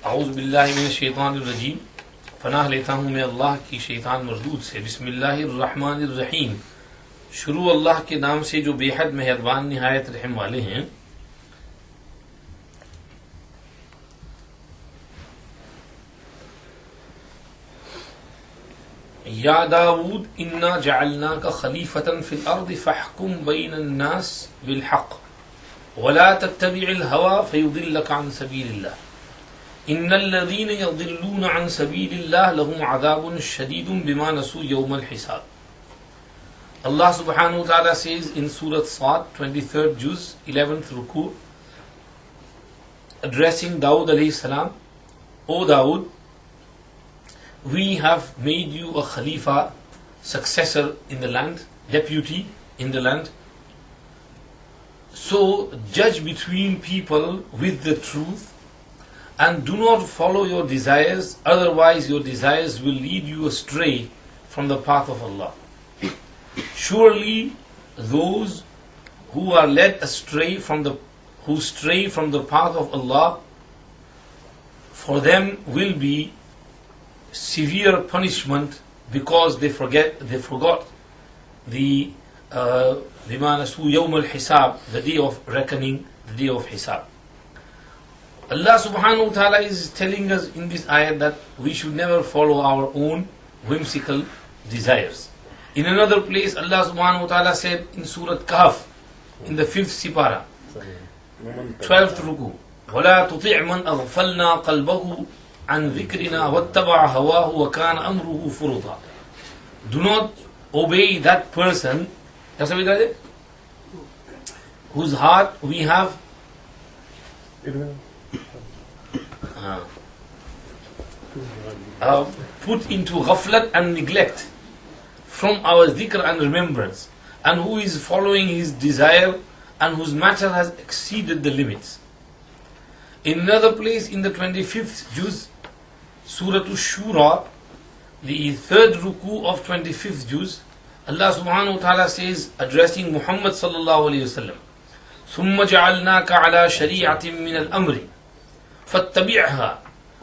औज़ु बिल्लाहि मिनश शैतानिर रजीम। पनाह लेता हूँ मैं अल्लाह की शैतान मरदूद से। बिस्मिल्लाहिर रहमानिर रहीम। शुरू अल्लाह के नाम से जो बेहद मेहरबान निहायत रहम वाले हैं। या दाऊद इन्ना जअलनाका खलीफतन फिल अर्दि फहकुम बैनन नास बिल हक़ वला तत्तबिअल हवा फयुदिल्लका अन सबीलिल्लाह इन्नल्लज़ीना यज़िल्लूना अन सबीलिल्लाह लहुम अज़ाबुन शदीदुन बिमा नसू यौमल हिसाब। Allah subhanahu wa ta'ala says in Surah Sad, 23rd juz, 11th ruku, addressing Dawood alayhi salam, O Dawood, we have made you a Khalifa, successor in the land, deputy in the land. So judge between people with the truth and do not follow your desires, otherwise your desires will lead you astray from the path of Allah. Surely those who are led astray who stray from the path of Allah, for them will be severe punishment because they forgot the bima nasu yawm al-hisab, the day of reckoning, the day of hisab. Allah subhanahu wa ta'ala is telling us in this ayat that we should never follow our own whimsical desires. In another place, Allah subhanahu wa ta'ala said in Surah Kahf, in the 5th Sipara, 12th Ruku, وَلَا تُطِعْ مَنْ أَغْفَلْنَا قَلْبَهُ عَنْ ذِكْرِنَا وَاتَّبَعَ هَوَاهُ وَكَانَ أَمْرُهُ فُرُطًا. Do not obey that person, whose heart we have put into ghaflat and neglect from our dhikr and remembrance, and who is following his desire and whose matter has exceeded the limits. In another place, in the 25th juz, Surah Ash-Shura, the 3rd ruku of 25th juz, Allah subhanahu wa ta'ala says, addressing Muhammad sallallahu alayhi wa sallam, ثُمَّ جَعَلْنَاكَ عَلَى شَرِيعَةٍ مِّنَ الْأَمْرِ فَاتَّبِعْهَا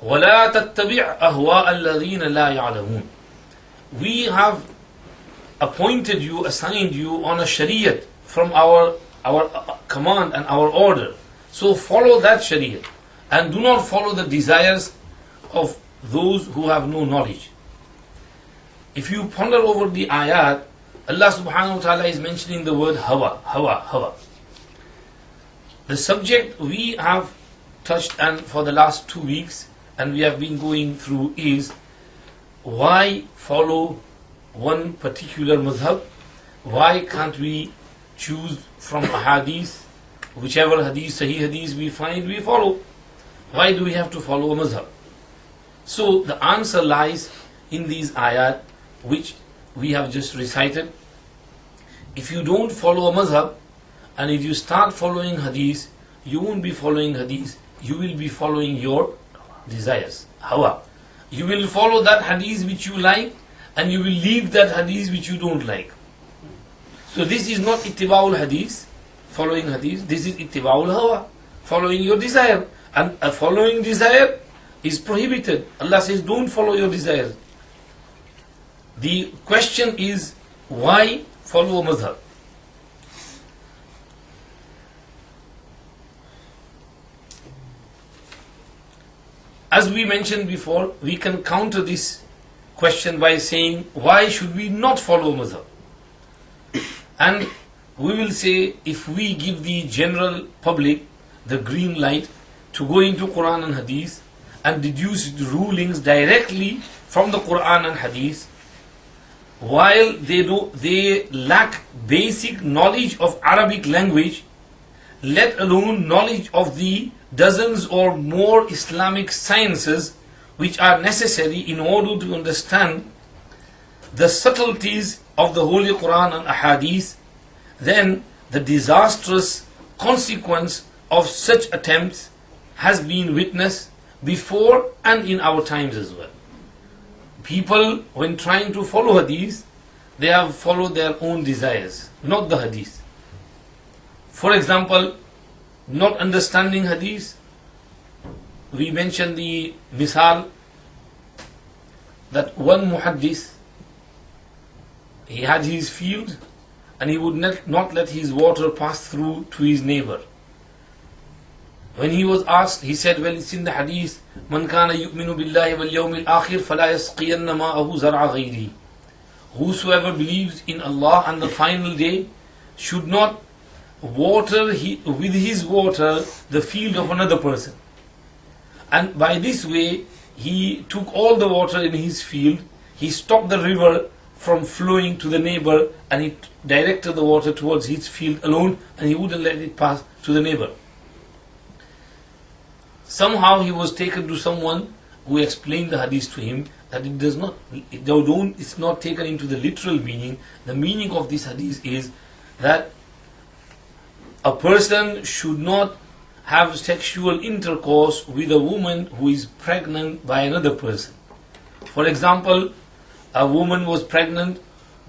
وَلَا تَتَّبِعْ أَهْوَاءَ الَّذِينَ لَا يَعْلَمُونَ. We have appointed you, assigned you on a shariat from our command and our order. So follow that shariat and do not follow the desires of those who have no knowledge. If you ponder over the ayat, Allah subhanahu wa ta'ala is mentioning the word hawa. The subject we have touched and for the last 2 weeks and we have been going through is why follow one particular madhab? Why can't we choose from a hadith, whichever hadith, sahih hadith we find, we follow? Why do we have to follow a madhab? So the answer lies in these ayat which we have just recited. If you don't follow a madhab and if you start following hadith, you won't be following hadith, you will be following your desires, hawa. You will follow that hadith which you like and you will leave that hadith which you don't like. So this is not ittiba'ul hadith, following hadith, this is ittiba'ul hawa, following your desire. And following desire is prohibited. Allah says don't follow your desires. The question is why follow a madhab? As we mentioned before, we can counter this question by saying, why should we not follow madhab? And we will say, if we give the general public the green light to go into Quran and Hadith and deduce the rulings directly from the Quran and Hadith, while they lack basic knowledge of Arabic language, let alone knowledge of the dozens or more Islamic sciences which are necessary in order to understand the subtleties of the Holy Quran and Ahadith, then the disastrous consequence of such attempts has been witnessed before and in our times as well. People, when trying to follow Hadith, they have followed their own desires, not the Hadith. For example, not understanding Hadith, we mentioned the misal that one muhaddis, he had his field and he would not let his water pass through to his neighbor. When he was asked, he said, well, it's in the hadith, Man kana yu'minu billahi wal yawmil akhir fala yasqiyanna ma'ahu zar'a ghayri. Whosoever believes in Allah and the final day should not water with his water the field of another person. And by this way, he took all the water in his field, he stopped the river from flowing to the neighbor, and he directed the water towards his field alone, and he wouldn't let it pass to the neighbor. Somehow he was taken to someone who explained the hadith to him that it's not taken into the literal meaning. The meaning of this hadith is that a person should not have sexual intercourse with a woman who is pregnant by another person. For example, a woman was pregnant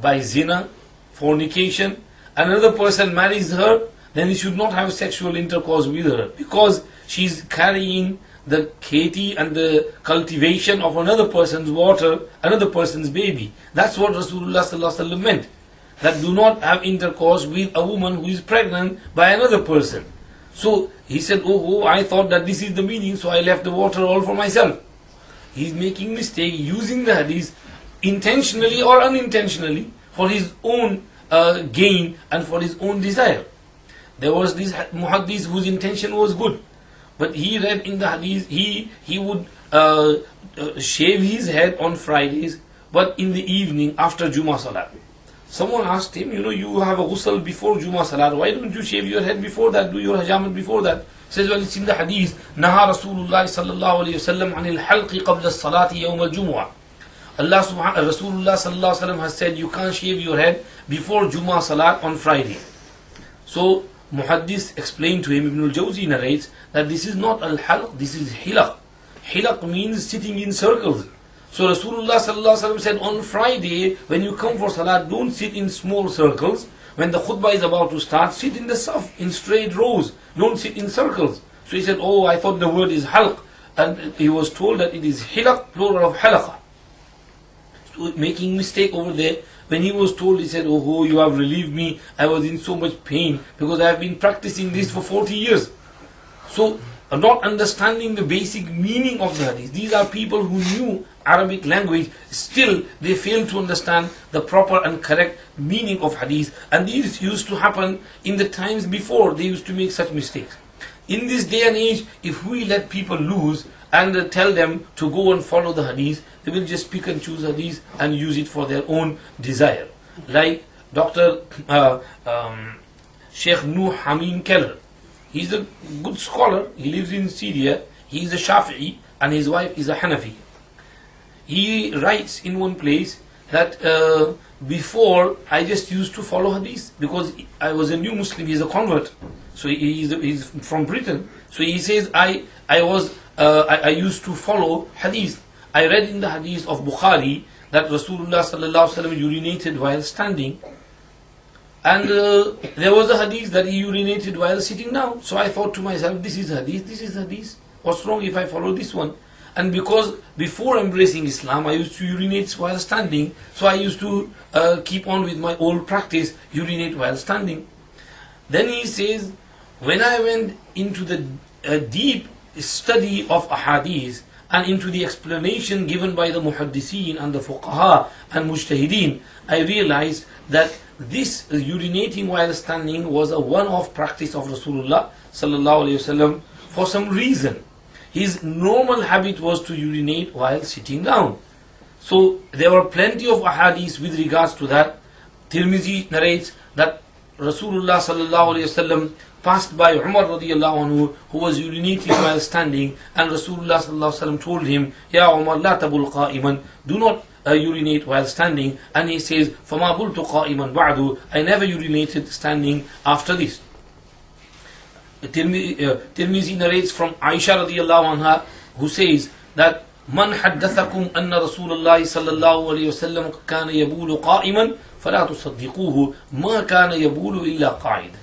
by zina, fornication, another person marries her, then he should not have sexual intercourse with her because she is carrying the kheti and the cultivation of another person's water, another person's baby. That's what Rasulullah sallallahu alaihi wasallam meant. That do not have intercourse with a woman who is pregnant by another person. So he said, oh, I thought that this is the meaning, so I left the water all for myself. He's making mistake using the hadith intentionally or unintentionally for his own gain and for his own desire. There was this muhaddis whose intention was good, but he read in the hadith he would shave his head on Fridays, but in the evening after Jummah Salat. Someone asked him, you have a ghusl before Jummah Salat, why don't you shave your head before that, do your hajamat before that? He says, well, it's in the hadith, Naha Rasulullah sallallahu alayhi wa sallam anil halqi qabla salati yawm al-Jumu'ah. Rasulullah sallallahu alayhi wa sallam has said, you can't shave your head before Jummah Salat on Friday. So Muhaddis explained to him, Ibn al-Jawzi narrates, that this is not al-halq, this is hilaq. Hilaq means sitting in circles. So Rasulullah sallallahu alaihi wasallam said, on Friday, when you come for salat, don't sit in small circles. When the khutbah is about to start, sit in the saf, in straight rows. Don't sit in circles. So he said, oh, I thought the word is halq. And he was told that it is hilaq, plural of halaqa. So making mistake over there. When he was told, he said, oh, you have relieved me. I was in so much pain because I have been practicing this for 40 years. So, not understanding the basic meaning of the hadith. These are people who knew Arabic language, still they failed to understand the proper and correct meaning of hadith. And these used to happen in the times before they used to make such mistakes. In this day and age, if we let people loose and tell them to go and follow the hadith, they will just pick and choose hadith and use it for their own desire. Like Dr. Sheikh Nuh Hamim Keller. He's a good scholar, he lives in Syria, he is a Shafi'i and his wife is a Hanafi. He writes in one place that before I just used to follow hadith because I was a new Muslim, he's a convert. So he's from Britain. So he says, I used to follow hadith. I read in the hadith of Bukhari that Rasulullah sallallahu alaihi wasallam urinated while standing. And there was a hadith that he urinated while sitting down. So I thought to myself, this is hadith. What's wrong if I follow this one? And because before embracing Islam, I used to urinate while standing. So I used to keep on with my old practice, urinate while standing. Then he says, when I went into the deep study of ahadith and into the explanation given by the muhaddiseen and the fuqaha and mujtahideen, I realized that this urinating while standing was a one-off practice of Rasulullah sallallahu alaihi wasallam for some reason. His normal habit was to urinate while sitting down. So there were plenty of ahadith with regards to that. Tirmizi narrates that Rasulullah sallallahu alaihi wasallam passed by Umar radiallahu anhu who was urinating while standing, and Rasulullah sallallahu alaihi wasallam told him, Ya Umar, la tabul qa'iman, do not urinate while standing. And he says, فَمَا بُلْتُ قَائِمًا بَعْدُ, I never urinated standing after this. Tirmizi narrates from Aisha radiallahu anha, who says that من حدثكم أن رسول الله صلى الله عليه وسلم كان يبول قائما فلا تصدقوه ما كان يبول إلا قاعدا.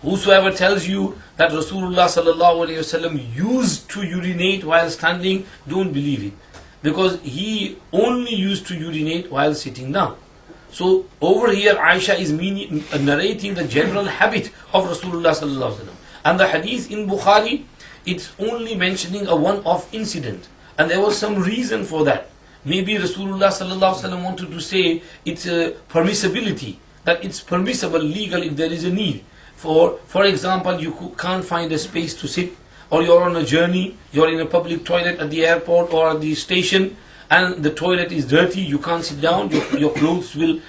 Whosoever tells you that Rasulullah sallallahu alaihi wasallam used to urinate while standing, don't believe it. Because he only used to urinate while sitting down. So over here Aisha is narrating the general habit of Rasulullah sallallahu alaihi wasallam. And the hadith in Bukhari, it's only mentioning a one-off incident. And there was some reason for that. Maybe Rasulullah sallallahu alaihi wasallam wanted to say it's a permissibility, that it's permissible, legal if there is a need. For example, you can't find a space to sit, or you're on a journey, you're in a public toilet at the airport or at the station, and the toilet is dirty, you can't sit down, your clothes will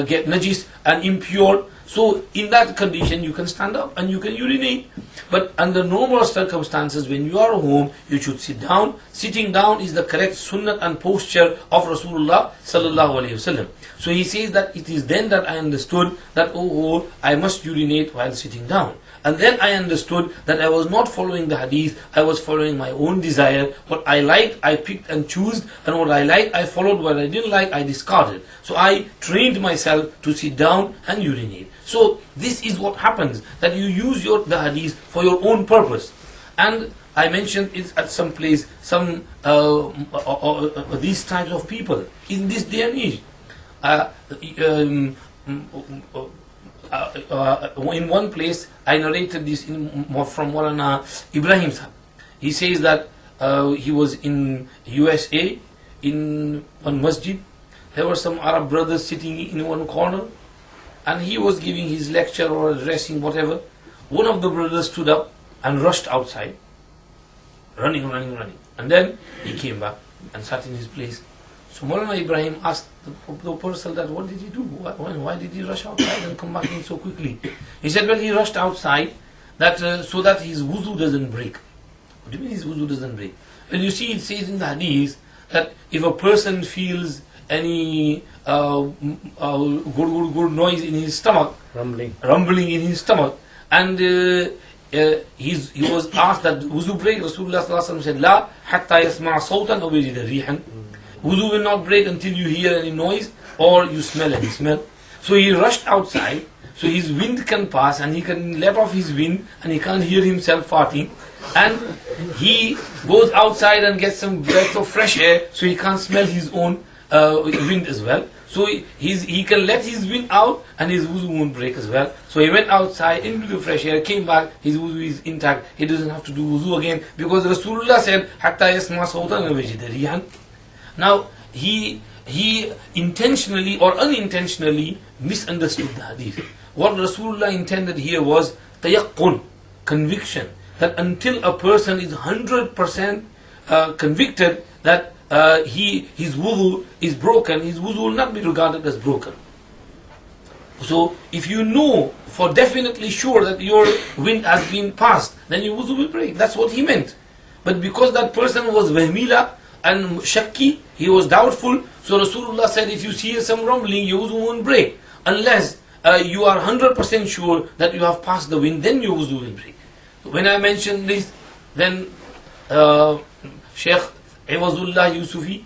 get najis and impure. So in that condition you can stand up and you can urinate. But under normal circumstances, when you are home, you should sit down. Sitting down is the correct sunnah and posture of Rasulullah sallallahu alaihi wasallam. So he says that it is then that I understood that I must urinate while sitting down. And then I understood that I was not following the hadith, I was following my own desire. What I liked, I picked and chose, and what I liked, I followed. What I didn't like, I discarded. So I trained myself to sit down and urinate. So this is what happens, that you use the hadith for your own purpose. And I mentioned it at some place, these types of people in this day and age. In one place, I narrated this from Maulana Ibrahim Sahib. He says that he was in USA in one masjid. There were some Arab brothers sitting in one corner, and he was giving his lecture or addressing whatever. One of the brothers stood up and rushed outside, running. And then he came back and sat in his place. So Maulana Ibrahim asked the person that, what did he do? Why did he rush outside and come back in so quickly? He said, well, he rushed outside so that his wuzu doesn't break. What do you mean his wuzu doesn't break? Well, you see, it says in the hadith that if a person feels any good noise in his stomach, rumbling in his stomach, and he was asked that wuzu break, Rasulullah sallallahu alaihi wasallam said, La hatta yasma'a sawtan aw yajida rihan. Wuzu will not break until you hear any noise or you smell any smell. So he rushed outside, so his wind can pass and he can let off his wind and he can't hear himself farting. And he goes outside and gets some breath of fresh air, so he can't smell his own wind as well. So he can let his wind out and his wuzu won't break as well. So he went outside into the fresh air, came back, his wuzu is intact. He doesn't have to do wuzu again, because Rasulullah said, Hatta yasma sawtan wajida rihan. Now, he intentionally or unintentionally misunderstood the hadith. What Rasulullah intended here was tayaqqun, conviction, that until a person is 100% convicted that his wudu is broken, his wudu will not be regarded as broken. So, if you know for definitely sure that your wind has been passed, then your wudu will break. That's what he meant. But because that person was vahmila and shakki, he was doubtful, so Rasulullah said, if you see some rumbling, your wudu won't break. Unless you are 100% sure that you have passed the wind, then your wudu will break. So when I mentioned this, then Sheikh Iwazullah Yusufi,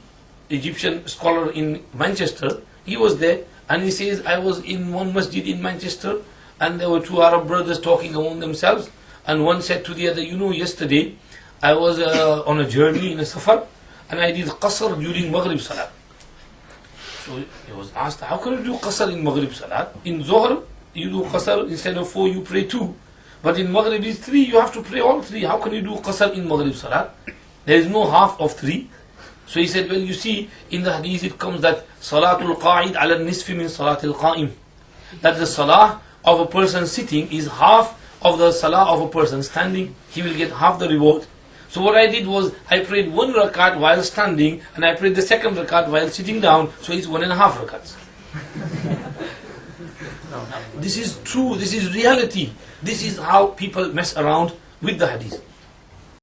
Egyptian scholar in Manchester, he was there, and he says, I was in one masjid in Manchester, and there were two Arab brothers talking among themselves, and one said to the other, yesterday I was on a journey in a safar, and I did qasr during Maghrib Salat. So he was asked, how can you do qasr in Maghrib Salat? In Zohr, you do qasr, instead of 4 you pray 2. But in Maghrib is 3, you have to pray all 3. How can you do qasr in Maghrib Salat? There is no half of 3. So he said, well, you see, in the hadith it comes that Salatul Qa'id ala nisfi min Salatul Qa'im. That the salah of a person sitting is half of the salah of a person standing. He will get half the reward. So what I did was, I prayed 1 rakat while standing, and I prayed the second rakat while sitting down, so it's 1.5 rakats. This is true, this is reality. This is how people mess around with the hadith.